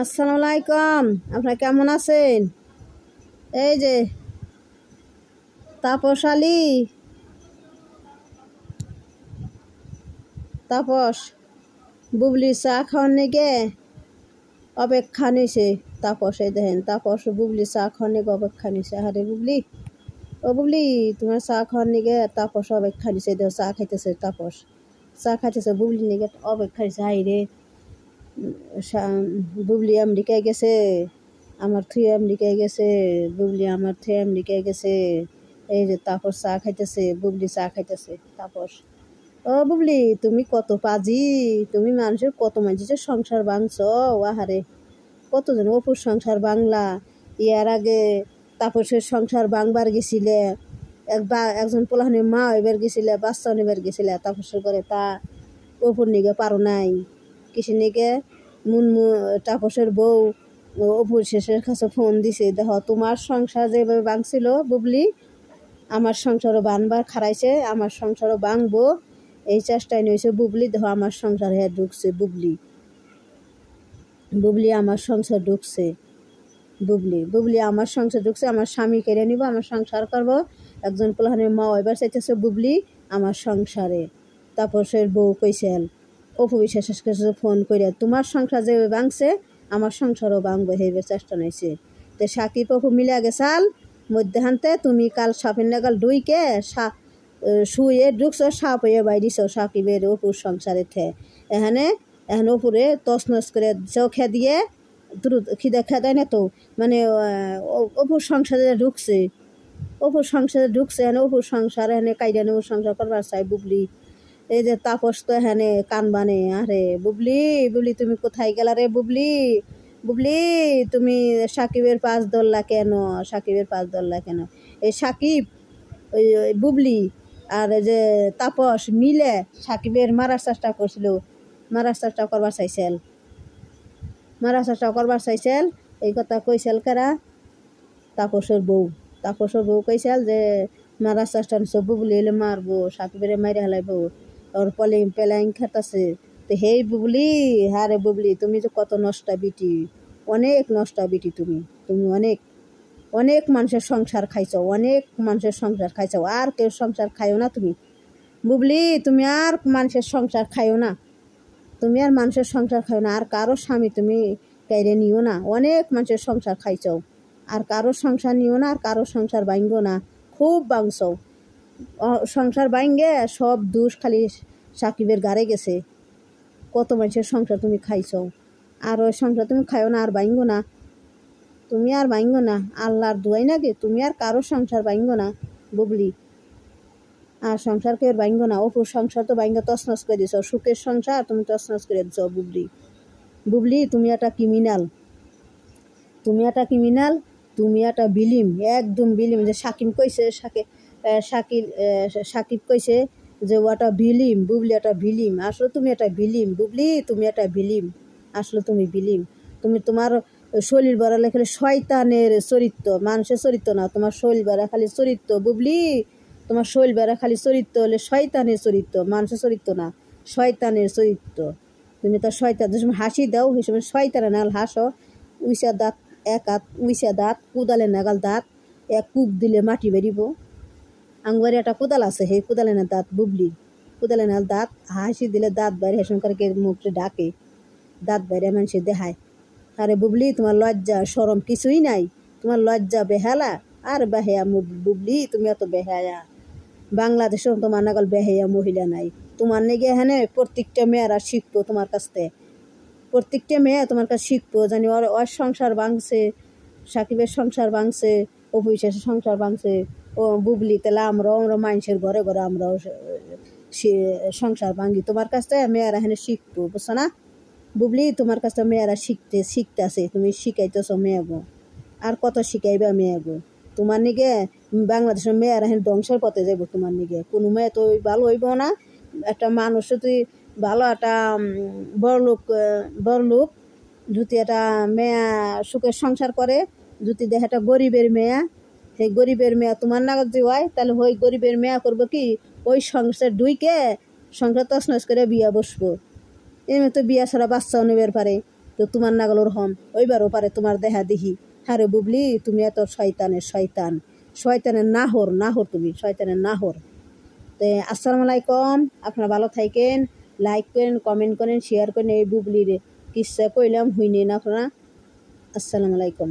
আসসালামু আলাইকুম। আপনারা কেমন আছেন? এই যে তাপস আলী, তাপস বুবলি চা খাওয়ার নেগে অপেক্ষা নিছে। তাপস এই দেখেন, তাপস বুবলি চা খাওয়ার নেগে অপেক্ষা নিছে। আরে বুবলি, ও বুবলি, তোমার চা খাওয়ার নেগে তাপস অপেক্ষা নিছে। দেখো চা খাইতেছে, তাপস চা খাইতেছে, বুবলি নেগে অপেক্ষা নিছে। হাই রে, বুবলি আমেরিকায় গেছে, আমার থুয়ে আমেরিকায় গেছে, বুবলি আমার থুয়ে আমেরিকায় গেছে। এই যে তাপস চা খাইতেছে, বুবলি চা খাইতেছে। তাপস, ও বুবলি, তুমি কত পাজি, তুমি মানুষের কত মানুষের সংসার ভাঙছ। আহারে, কতজন অপুর সংসার বাংলা। ইয়ার আগে তাপসের সংসার ভাঙবার গেছিলে, একজন পোলাহানের মা এবার গেছিলে, বাচ্চা নেবার গেছিলে তাপসের করে। তা অপুর নিগে পারো নাই কিসে নিগে। তাপসের বউ অপুর শেষের কাছে ফোন দিছে, দেখো তোমার সংসার যেভাবে ভাঙছিল বুবলি, আমার সংসারও বানবার খারাইছে, আমার সংসারও ভাঙবো এই চেষ্টায় নিয়েছে বুবলি। দেখো আমার সংসার হ্যাঁ ঢুকছে বুবলি, বুবলি আমার সংসার ঢুকছে। বুবলি আমার সংসার ঢুকছে, আমার স্বামী কেড়ে নিব, আমার সংসার করব। একজন পোলাহানের মা এবার চাইতেছে বুবলি আমার সংসারে। তাপসের বউ কইছেন, অপু বিশ্বাসের কাছে ফোন করে, তোমার সংসার যে ভাঙছে আমার সংসারও ভাঙবো হেবার চেষ্টা নিয়েছে। তো সাকিব অপু মিলে গেছাল মধ্যে হানতে, তুমি কাল সাপের নাগাল ডুইকে শুয়ে ঢুকছো, সাপ হয়ে বাইরিছ সাকিবের অপুর সংসারে থে। এখানে অপুরে তছনছ করে চোখে দিয়ে দ্রুত খিদে খেদায় না তো, মানে অপুর সংসারে ঢুকছে, অপুর সংসারে ঢুকছে। এখানে অপুর সংসার এখানে কাইডা নেবুর সংসার করবার চাই বুবলি। এই যে তাপস তো এখানে কান বানে, আরে বুবলি, বুবলি তুমি কোথায় গেলা রে বুবলি, বুবলি তুমি সাকিবের পাশ ধরলা কেন, সাকিবের পাশ ধরলা কেন। এই সাকিব, ওই বুবলি আর এই যে তাপস মিলে সাকিবের মারার চেষ্টা করছিল, মারার চেষ্টা করবার চাইছেল, এই কথা কইছেল কারা, তাপসের বউ কইছেল যে মারার চেষ্টা নিছ বুবলি এলে মারবো, সাকিবের মাইরে হেলাইবো, ওর পেলাইং খাতাছে। তো হেই বুবলি, হারে বুবলি তুমি যে কত নষ্টা বিটি, অনেক নষ্টা বিটি তুমি, তুমি অনেক অনেক মানুষের সংসার খাইছো, অনেক মানুষের সংসার খাইছো। আর কেউ সংসার খাইও না তুমি বুবলি, তুমি আর মানুষের সংসার খাইও না, তুমি আর মানুষের সংসার খাইও না, আর কারো স্বামী তুমি কেড়ে নিও না। অনেক মানুষের সংসার খাইছো, আর কারো সংসার নিও না, আর কারো সংসার ভাঙবো না। খুব ভাঙছ সংসার, ভাঙে সব দোষ খালি সাকিবের গাড়ে গেছে। কত মানুষের সংসার তুমি খাইছো, আর ওই সংসার তুমি খাইও না, আর ভাঙবো না, তুমি আর ভাঙবো না। আল্লাহর দুয়াই নাকি, তুমি আর কারো সংসার ভাঙবো না বুবলি, আর সংসার কেউ ভাঙবো না। অপুর সংসার তো ভাঙে তছনছ করে দিছ, সুখের সংসার তুমি তছনছ করে দিছ বুবলি। বুবলি তুমি একটা ক্রিমিনাল, তুমি একটা ক্রিমিনাল, তুমি একটা বিলিম, একদম বিলিম। যে সাকিব কইছে, সাকিব কইছে যে ও একটা বিলিম, বুবলি একটা বিলিম। আসলে তুমি একটা বিলিম বুবলি, তুমি একটা বিলিম, আসলে তুমি বিলিম। তুমি তোমার শরীর বাড়ালে খালি শয়তানের চরিত্র, মানুষের চরিত্র না, তোমার শরীর বাড়া খালি চরিত্র বুবলি, তোমার শরীর বেড়া খালি চরিত্র হলে শয়তানের চরিত্র, মানুষের চরিত্র না, শয়তানের চরিত্র। তুমি তো শয়তান, যে সময় হাসি দাও সেই সময় শয়তানের নাগাল হাসো। উইসা দাঁত, এক হাত উইসা দাঁত, কুদালের নাগাল দাঁত, এক কূপ দিলে মাটি বেরিব। আঙ্গুয়ারি একটা কোদাল আছে, সেই কোদালের না দাঁত বুবলি, কোদালের নাগাল দাঁত, হাসি দিলে দাঁত বাইরে, হেসম করে মুখে ডাকে, দাঁত বাইরে মানুষের দেখায়। আরে বুবলি তোমার লজ্জা সরম কিছুই নাই, তোমার লজ্জা বেহালা আর বেহায়া বুবলি, তুমি এত বেহায়া। বাংলাদেশে তোমার নাগাল বেহায়া মহিলা নাই। তোমার নেগে এখানে প্রত্যেকটা মেয়েরা শিখবো তোমার কাছ থেকে, প্রত্যেকটা মেয়ে তোমার কাছে শিখবো। জানি ওর সংসার ভাঙছে, সাকিবের সংসার ভাঙছে, অপু বিশ্বাসের সংসার ভাঙছে, ও বুবলি, তাহলে আমরাও মানুষের ঘরে ঘরে আমরাও সংসার ভাঙি। তোমার কাছ থেকে মেয়েরা এখানে শিখবো, বুঝছো না বুবলি, তোমার কাছ থেকে মেয়েরা শিখতেছে, তুমি শিখাইতেছো মেয়েগো, আর কত শিখাইবা মেয়েগো। তোমার নিগে বাংলাদেশের মেয়েরা এখন ধ্বংসের পথে যাব, তোমার নিগে কোনো মেয়ে তো ভালো হইব না। একটা মানুষ তুই ভালো একটা বড়লোক যদি একটা মেয়ে সুখের সংসার করে, যদি দেখে একটা গরিবের মেয়ে, সেই গরিবের মেয়ে তোমার নাগাদ যে হয়, তাহলে ওই গরিবের মেয়ে করবো কি, ওই সংসার দুইকে সংসার তছনছ করে বিয়া বসবো। এমনি তো বিয়া ছাড়া বাচ্চাও নেবার পারে, তো তোমার নাগল হম ওইবার ওপারে তোমার দেহা দিহি। হ্যাঁ রে বুবলি, তুমি এত শয়তানের নাহর তুমি শয়তানের নাহর। তো আসসালামু আলাইকুম, আপনারা ভালো থাকেন, লাইক করেন, কমেন্ট করেন, শেয়ার করেন। এই বুবলির কিসা কইলাম হুইনেন আপনারা। আসসালামু আলাইকুম।